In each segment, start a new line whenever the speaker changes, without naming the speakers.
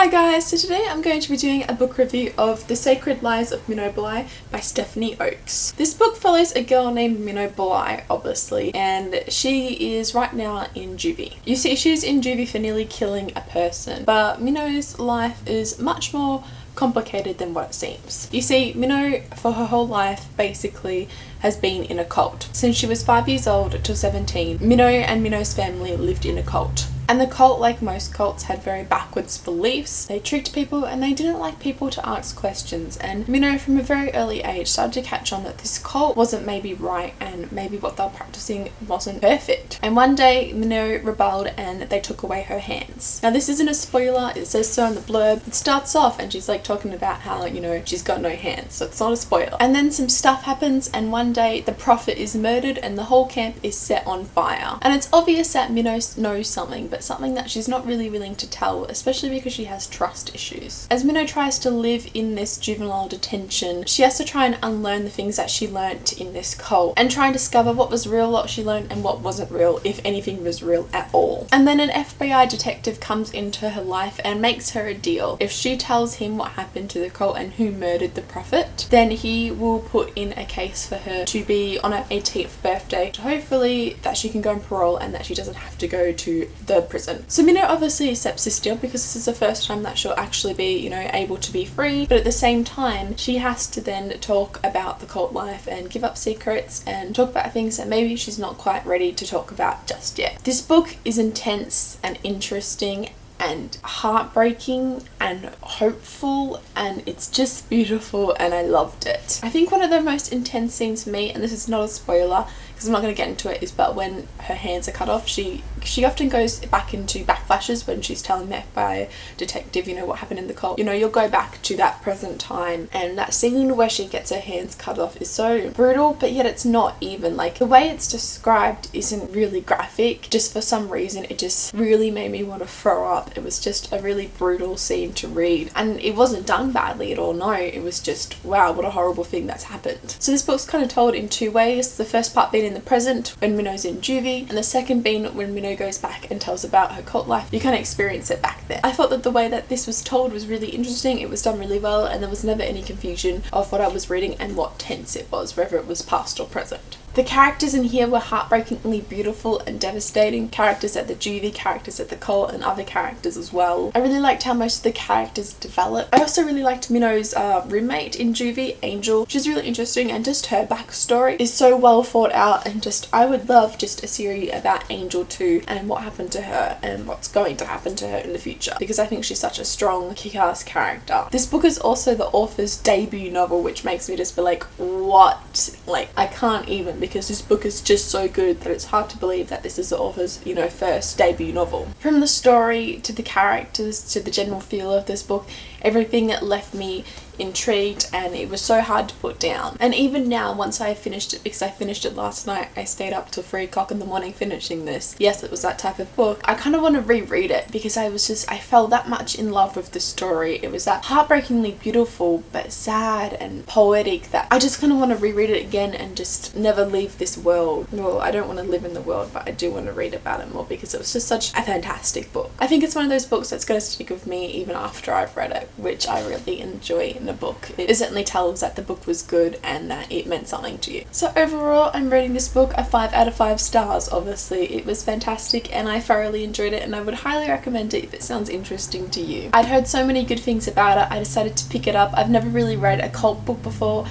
Hi guys, so today I'm going to be doing a book review of The Sacred Lies of Minnow Bly by Stephanie Oakes. This book follows a girl named Minnow Bly, obviously, and she is right now in juvie. You see, she's in juvie for nearly killing a person, but Minnow's life is much more complicated than what it seems. You see, Minnow for her whole life basically has been in a cult. Since she was 5 years old till 17, Minnow and Minnow's family lived in a cult. And the cult, like most cults, had very backwards beliefs. They tricked people and they didn't like people to ask questions. And Minnow, from a very early age, started to catch on that this cult wasn't maybe right and maybe what they were practicing wasn't perfect. And one day, Minnow rebelled and they took away her hands. Now, this isn't a spoiler. It says so in the blurb. It starts off and she's like talking about how, you know, she's got no hands. So it's not a spoiler. And then some stuff happens and one day the prophet is murdered and the whole camp is set on fire. And it's obvious that Minnow knows something, but something that she's not really willing to tell, especially because she has trust issues. As Minnow tries to live in this juvenile detention, she has to try and unlearn the things that she learnt in this cult and try and discover what was real, what she learned, and what wasn't real, if anything was real at all. And then an FBI detective comes into her life and makes her a deal. If she tells him what happened to the cult and who murdered the prophet, then he will put in a case for her to be on her 18th birthday, hopefully that she can go on parole and that she doesn't have to go to the prison. So Minnow obviously accepts this deal because this is the first time that she'll actually be, you know, able to be free, but at the same time she has to then talk about the cult life and give up secrets and talk about things that maybe she's not quite ready to talk about just yet. This book is intense and interesting and heartbreaking and hopeful, and it's just beautiful and I loved it. I think one of the most intense scenes for me, and this is not a spoiler because I'm not going to get into it, is but when her hands are cut off, she often goes back into backflashes when she's telling the FBI detective, you know, what happened in the cult. You know, you'll go back to that present time, and that scene where she gets her hands cut off is so brutal, but yet it's not even. Like, the way it's described isn't really graphic. Just for some reason, it just really made me want to throw up. It was just a really brutal scene to read, and it wasn't done badly at all. No, it was just, wow, what a horrible thing that's happened. So this book's kind of told in two ways. The first part being in the present when Minnow's in juvie, and the second being when Minnow goes back and tells about her cult life. You kind of experience it back there. I thought that the way that this was told was really interesting. It was done really well, and there was never any confusion of what I was reading and what tense it was, whether it was past or present. The characters in here were heartbreakingly beautiful and devastating. Characters at the juvie, characters at the cult, and other characters as well. I really liked how most of the characters developed. I also really liked Minnow's roommate in juvie, Angel. She's really interesting, and just her backstory is so well thought out, and just, I would love just a series about Angel too, and what happened to her and what's going to happen to her in the future, because I think she's such a strong, kick-ass character. This book is also the author's debut novel, which makes me just be like, what? Like, I can't even, because this book is just so good that it's hard to believe that this is the author's, you know, first debut novel. From the story to the characters to the general feel of this book, everything left me intrigued, and it was so hard to put down. And even now, once I finished it, because I finished it last night, I stayed up till 3 o'clock in the morning finishing this. Yes, it was that type of book. I kind of want to reread it because I fell that much in love with the story. It was that heartbreakingly beautiful but sad and poetic that I just kind of want to reread it again and just never leave this world. Well, I don't want to live in the world, but I do want to read about it more because it was just such a fantastic book. I think it's one of those books that's going to stick with me even after I've read it, which I really enjoy in a book. It certainly tells that the book was good and that it meant something to you. So overall, I'm rating this book a 5 out of 5 stars. Obviously, it was fantastic and I thoroughly enjoyed it, and I would highly recommend it if it sounds interesting to you. I'd heard so many good things about it, I decided to pick it up. I've never really read a cult book before,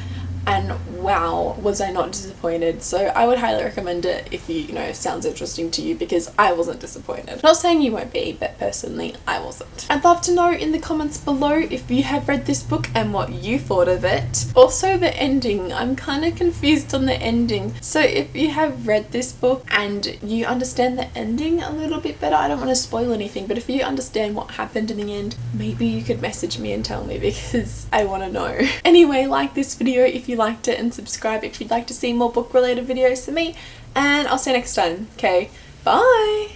and wow, was I not disappointed. So I would highly recommend it if you know, sounds interesting to you, because I wasn't disappointed. Not saying you won't be, but personally I wasn't. I'd love to know in the comments below if you have read this book and what you thought of it. Also the ending, I'm kind of confused on the ending. So if you have read this book and you understand the ending a little bit better, I don't want to spoil anything, but if you understand what happened in the end, maybe you could message me and tell me, because I want to know. Anyway, like this video if you liked it, and subscribe if you'd like to see more book related videos from me, and I'll see you next time. Okay, bye!